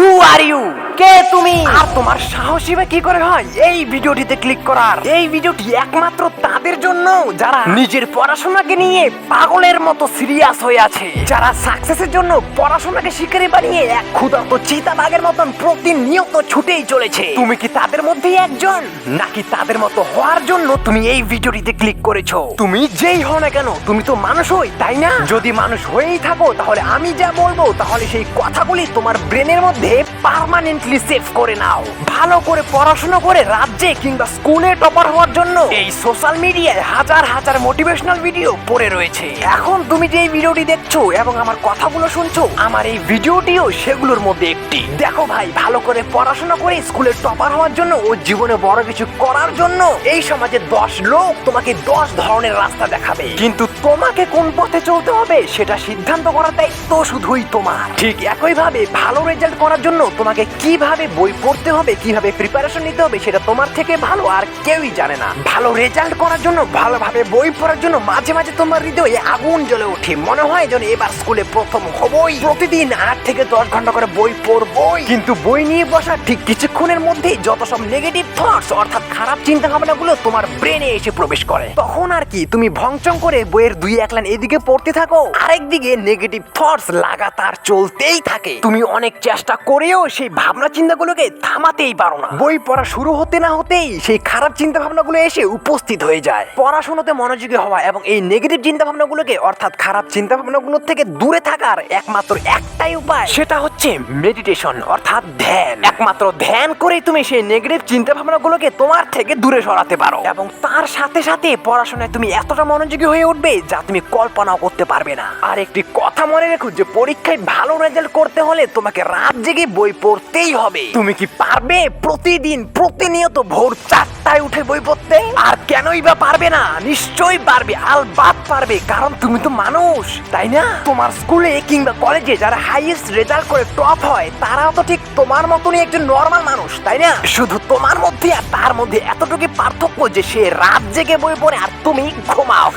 Who are you? কে তুমি? আর তোমার সাহসী বা কি করে হয় এই ভিডিওটিতে ক্লিক করার? এই ভিডিওটি একমাত্র তাদের জন্য যারা নিজের পড়াশোনাকে নিয়ে পাগলের মতো সিরিয়াস হয়ে আছে, যারা সাকসেসের জন্য পড়াশোনাকে শিকারি বানিয়ে এক ক্ষুধার্ত চিতাবাঘের মতন প্রতিনিয়ত ছুটেই চলেছে। তুমি কি তাদের মধ্যেই একজন, নাকি তাদের মতো হওয়ার জন্য তুমি এই ভিডিওটিতে ক্লিক করেছো? তুমি যেই হও না কেন, তুমি তো মানুষ হই, তাই না? যদি মানুষ হয়েই থাকো তাহলে আমি যা বলবো তাহলে সেই কথাগুলি তোমার ব্রেনের মধ্যে পার্মানেন্টলি সেভ করে নাও। ভালো করে পড়াশোনা করে রাজ্যে কিংবা স্কুলে টপার হওয়ার জন্য এই সোশ্যাল মিডিয়ায় হাজার হাজার মোটিভেশনাল ভিডিও পড়ে রয়েছে। এখন তুমি যে এই ভিডিওটি দেখছো এবং আমার কথাগুলো শুনছো, আমার এই ভিডিওটিও সেগুলোর মধ্যে একটি। দেখো ভাই, ভালো করে পড়াশোনা করে স্কুলে টপার হওয়ার জন্য ও জীবনে বড় কিছু করার জন্য এই সমাজে 10 লোক তোমাকে 10 ধরনের রাস্তা দেখাবে, কিন্তু তোমাকে কোন পথে চলতে হবে সেটা সিদ্ধান্ত করার দায়িত্ব শুধুই তোমার। ঠিক একই ভাবে ভালো রেজাল্ট করার জন্য তোমাকে কিভাবে বই পড়তে হবে, কিভাবে প্রিপারেশন নিতে হবে সেটা তোমার থেকে ভালো আর কেউই জানে না। ভালো রেজাল্ট করার জন্য, ভালোভাবে বই পড়ার জন্য মাঝে মাঝে তোমার হৃদয়ে আগুন জ্বলে ওঠে, মনে হয় যেন এবার স্কুলে প্রথম হবই, প্রতিদিন 8 থেকে 10 ঘন্টা করে বই পড়বই। কিন্তু বই নিয়ে বসার ঠিক কিছুক্ষণের মধ্যেই যত সব নেগেটিভ থটস অর্থাৎ খারাপ চিন্তা ভাবনাগুলো তোমার ব্রেনে এসে প্রবেশ করে, তখন আর কি তুমি ভংচং করে বইয়ের 2-1 লাইন এদিকে পড়তে থাকো, আরেকদিকে নেগেটিভ থটস লাগাতার চলতেই থাকে। তুমি অনেক চেষ্টা করেও সেই ভাবনা চিন্তাগুলোকে থামাতেই পারো না। বই পড়া শুরু হতে না হতেই সেই খারাপ চিন্তা ভাবনাগুলো এসে উপস্থিত হয়ে যায়। পড়াশোনাতে মনোযোগী হওয়া এবং এই নেগেটিভ চিন্তা ভাবনাগুলোকে অর্থাৎ খারাপ চিন্তা ভাবনাগুলো থেকে দূরে থাকার একমাত্র একটাই উপায়, সেটা হচ্ছে মেডিটেশন অর্থাৎ ধ্যান। একমাত্র ধ্যান করে তুমি সেই নেগেটিভ চিন্তা ভাবনাগুলোকে তোমার থেকে দূরে সরাতে পারো, এবং তার সাথে সাথে পড়াশোনায় তুমি এতটা মনোযোগী হয়ে উঠবে যা তুমি কল্পনাও করতে পারবে না। আর একটি কথা মনে রেখো যে পরীক্ষায় ভালো রেজাল্ট করতে হলে তোমাকে রাত জেগে বই পড়তেই হবে। তুমি কি পারবে প্রতিদিন প্রতিনিয়ত ভোর 4টায় উঠে বই পড়তে? আর কেনই বা পারবে না? নিশ্চয়ই পারবে, আলবাত পারবে, কারণ তুমি তো মানুষ, তাই না? তোমার স্কুলে কিংবা কলেজে যারা হাইয়েস্ট রেজাল্ট করে টপ হয় তারাও তো ঠিক তোমার মতনই একজন নর্মাল মানুষ, তাই না? শুধু তোমার মধ্যে আর তার মধ্যে এতটুকু পার্থক্য যে সে রাত জেগে বই পড়ে আর তুমি ঘুমাও।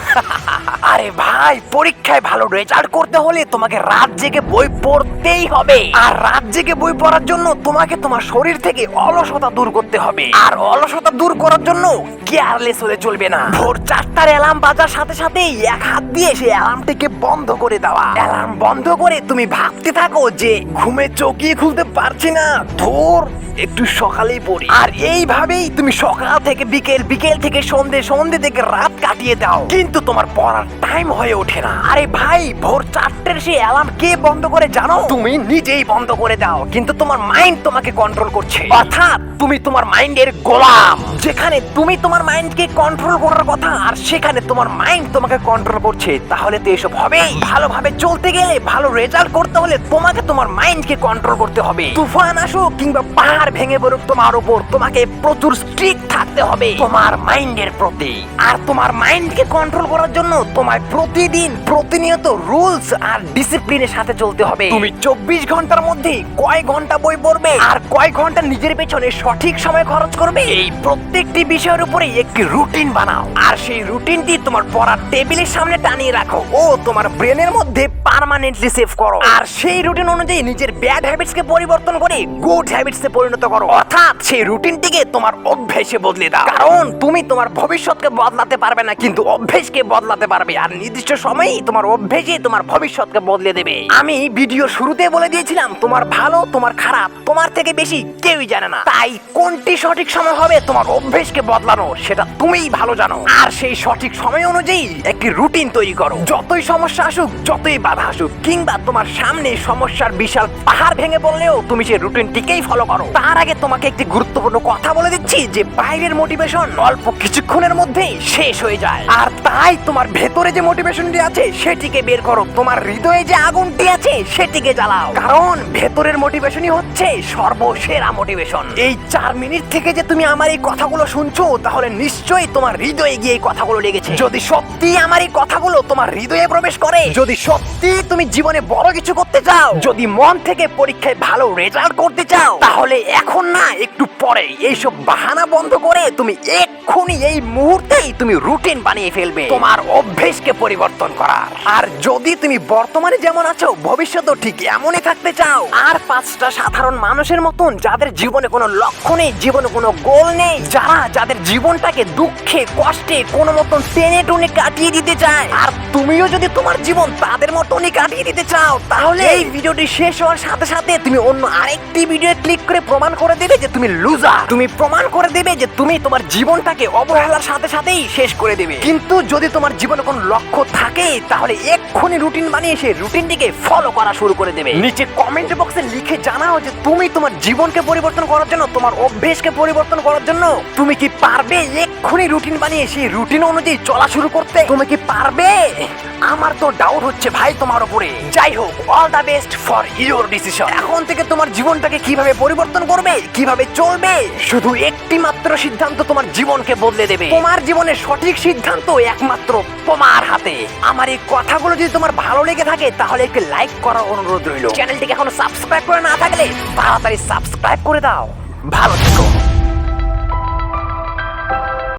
আরে ভাই, পরীক্ষায় ভালো রেজাল্ট করতে হলে তোমাকে রাত জেগে বই পড়তেই হবে, আর রাত জেগে বই পড়ার জন্য তোমাকে তোমার শরীর থেকে অলসতা দূর করতে হবে, আর অলসতা দূর করার জন্য কেয়ারলেস হলে চলবে না। ভোর 4টার অ্যালার্ম বাজার সাথে সাথেই এক হাত দিয়ে সেই অ্যালার্মটিকে বন্ধ করে দেওয়া। অ্যালার্ম বন্ধ করে তুমি ভাবতে থাকো যে ঘুমে চোখই খুলতে পারছি না, ধুর একটু সকালেই পড়ি। আর এইভাবেই তুমি সকাল থেকে বিকেল, বিকেল থেকে সন্ধে, সন্ধে থেকে রাত কাটিয়ে দাও, কিন্তু তোমার পড়ার টাইম হয়ে ওঠে না। আরে ভাই, ভোর 4টার সেই অ্যালার্ম কে বন্ধ করে জানো? তুমি নিজেই বন্ধ করে দাও, কিন্তু তোমার মাইন্ড তোমাকে কন্ট্রোল করছে, অর্থাৎ তুমি তোমার মাইন্ডের গোলাম। যেখানে তুমি তোমার মাইন্ডকে কন্ট্রোল করার কথা আর সেখানে তোমার মাইন্ড তোমাকে কন্ট্রোল করছে, তাহলে তো এসব হবে। ভালোভাবে চলতে গেলে, ভালো রেজাল্ট করতে হলে তোমাকে তোমার মাইন্ডকে কন্ট্রোল করতে হবে। তুফান আসুক কিংবা পাহাড় ভেঙে পড়ুক তোমার উপর, তোমাকে প্রচুর স্ট্রিক্ট থাকতে হবে তোমার মাইন্ডের প্রতি। আর তোমার মাইন্ডকে কন্ট্রোল করার জন্য তোমায় প্রতিদিন প্রতিনিয়ত রুলস আর ডিসিপ্লিনের সাথে চলতে হবে। তুমি 24 ঘন্টার মধ্যে কয় ঘন্টা বই পড়বে আর কয় ঘন্টা নিজের পেছনে সঠিক সময় খরচ করবে, এই প্রত্যেকটি বিষয়ের উপরে একটি রুটিন বানাও, আর সেই রুটিনটি তোমার পড়ার টেবিলের সামনে টানিয়ে রাখো ও তোমার ব্রেনের মধ্যে পার্মানেন্টলি সেভ করো। আর সেই রুটিন অনুযায়ী নিজের ব্যাড হ্যাবিটসকে পরিবর্তন করে গুড হ্যাবিটসে পরিণত করো, অর্থাৎ সেই রুটিনটিকে তোমার অভ্যেসে বদলে দাও। কারণ তুমি তোমার ভবিষ্যৎকে বদলাতে পারবে না, কিন্তু অভ্যেসকে বদলাতে পারবে, আর নির্দিষ্ট সময়েই তোমার অভ্যেসই তোমার ভবিষ্যৎকে বদলে দেবে। আমি ভিডিও শুরুতে বলে দিয়েছিলাম তোমার ভালো তোমার খারাপ তোমার থেকে বেশি কেউই জানে না, তাই কোনটি সঠিক সময় হবে তোমার অভ্যেসকে বদলানো সেটা তুমিই ভালো জানো। আর সেই সঠিক সময় অনুযায়ী একটি রুটিন তৈরি করো। যতই সমস্যা আসুক, যতই বাধা আসুক, কিংবা তোমার সামনে সমস্যার বিশাল পাহাড় ভেঙে পড়লেও তুমি সেই রুটিনটিকেই ফলো করো। তার আগে তোমাকে একটি গুরুত্বপূর্ণ কথা বলে দিচ্ছি যে বাইরের মোটিভেশন অল্প কিছুক্ষণের মধ্যেই শেষ হয়ে যায়, আর তাই তোমার ভেতরে যে মোটিভেশনটি আছে সেটিকে বের করো, তোমার হৃদয়ে যে আগুনটি আছে সেটিকে জ্বালাও, কারণ ভেতরের মোটিভেশনই হচ্ছে সর্বসেরা মোটিভেশন। এই 4 মিনিট থেকে যে তুমি আমার এই কথাগুলো শুনছো, তাহলে নিশ্চয়ই তোমার হৃদয়ে গিয়ে এই কথাগুলো লেগেছে। যদি সত্যি আমার এই কথাগুলো তোমার হৃদয়ে প্রবেশ করে, যদি সত্যি তুমি জীবনে বড় কিছু করতে চাও, যদি মন থেকে পরীক্ষায় ভালো রেজাল্ট করতে চাও, তাহলে এখন না, একটু পরে এইসব বাহানা বন্ধ করে তুমি এক্ষুনি এই মুহূর্তেই তুমি রুটিন বানিয়ে ফেলবে তোমার অভ্যেসকে পরিবর্তন করার। আর যদি তুমি বর্তমানে যেমন আছো ভবিষ্যতেও ঠিক এমনই থাকতে চাও, আর 5টা সাধারণ মানুষের মতন যাদের জীবনে কোনো লক্ষ্য নেই, জীবনে কোনো গোল নেই, যাদের জীবনটাকে দুঃখে কষ্টে কোনো মতন টেনে টুনে কাটিয়ে দিতে চায়, আর তুমিও যদি তোমার জীবন তাদের মতনই কাটিয়ে দিতে চাও, তাহলে এই ভিডিওটি শেষ হওয়ার সাথে সাথে তুমি অন্য আরেকটি ভিডিও ক্লিক করে প্রমাণ করে দেবে যে তুমি লুজার। তুমি প্রমাণ করে দেবে যে তুমি তোমার জীবনটাকে অবহেলার সাথে সাথেই শেষ করে দেবে। কিন্তু যদি তোমার জীবনে কোনো লক্ষ্য থাকে তাহলে এক্ষুনি রুটিন বানিয়ে সেই রুটিনটিকে ফলো করা শুরু করে দেবে। নিচে কমেন্ট বক্সে লিখে জানাও যে তুমি তোমার জীবনকে পরিবর্তন করার জন্য, তোমার অভ্যেসকে পরিবর্তন করার জন্য তুমি কি পারবে এক্ষুনি রুটিন বানিয়ে সেই রুটিন অনুযায়ী চলা শুরু করতে? তুমি কি পারবে? আমার তো ডাউট হচ্ছে ভাই তোমার উপরে। যাই হোক, all the best for your decision. এখন থেকে তোমার জীবনটাকে কিভাবে পরিবর্তন করবে, কিভাবে চলবে, শুধু একটি মাত্র সিদ্ধান্ত তোমার জীবনকে বদলে দেবে। তোমার জীবনের সঠিক সিদ্ধান্ত একমাত্র তোমার হাতে। আমার এই কথাগুলো যদি তোমার ভালো লেগে থাকে তাহলে একটু লাইক করার অনুরোধ রইল। চ্যানেলটিকে এখনো সাবস্ক্রাইব করে না থাকলে তাড়াতাড়ি সাবস্ক্রাইব করে দাও। ভালো থেকো।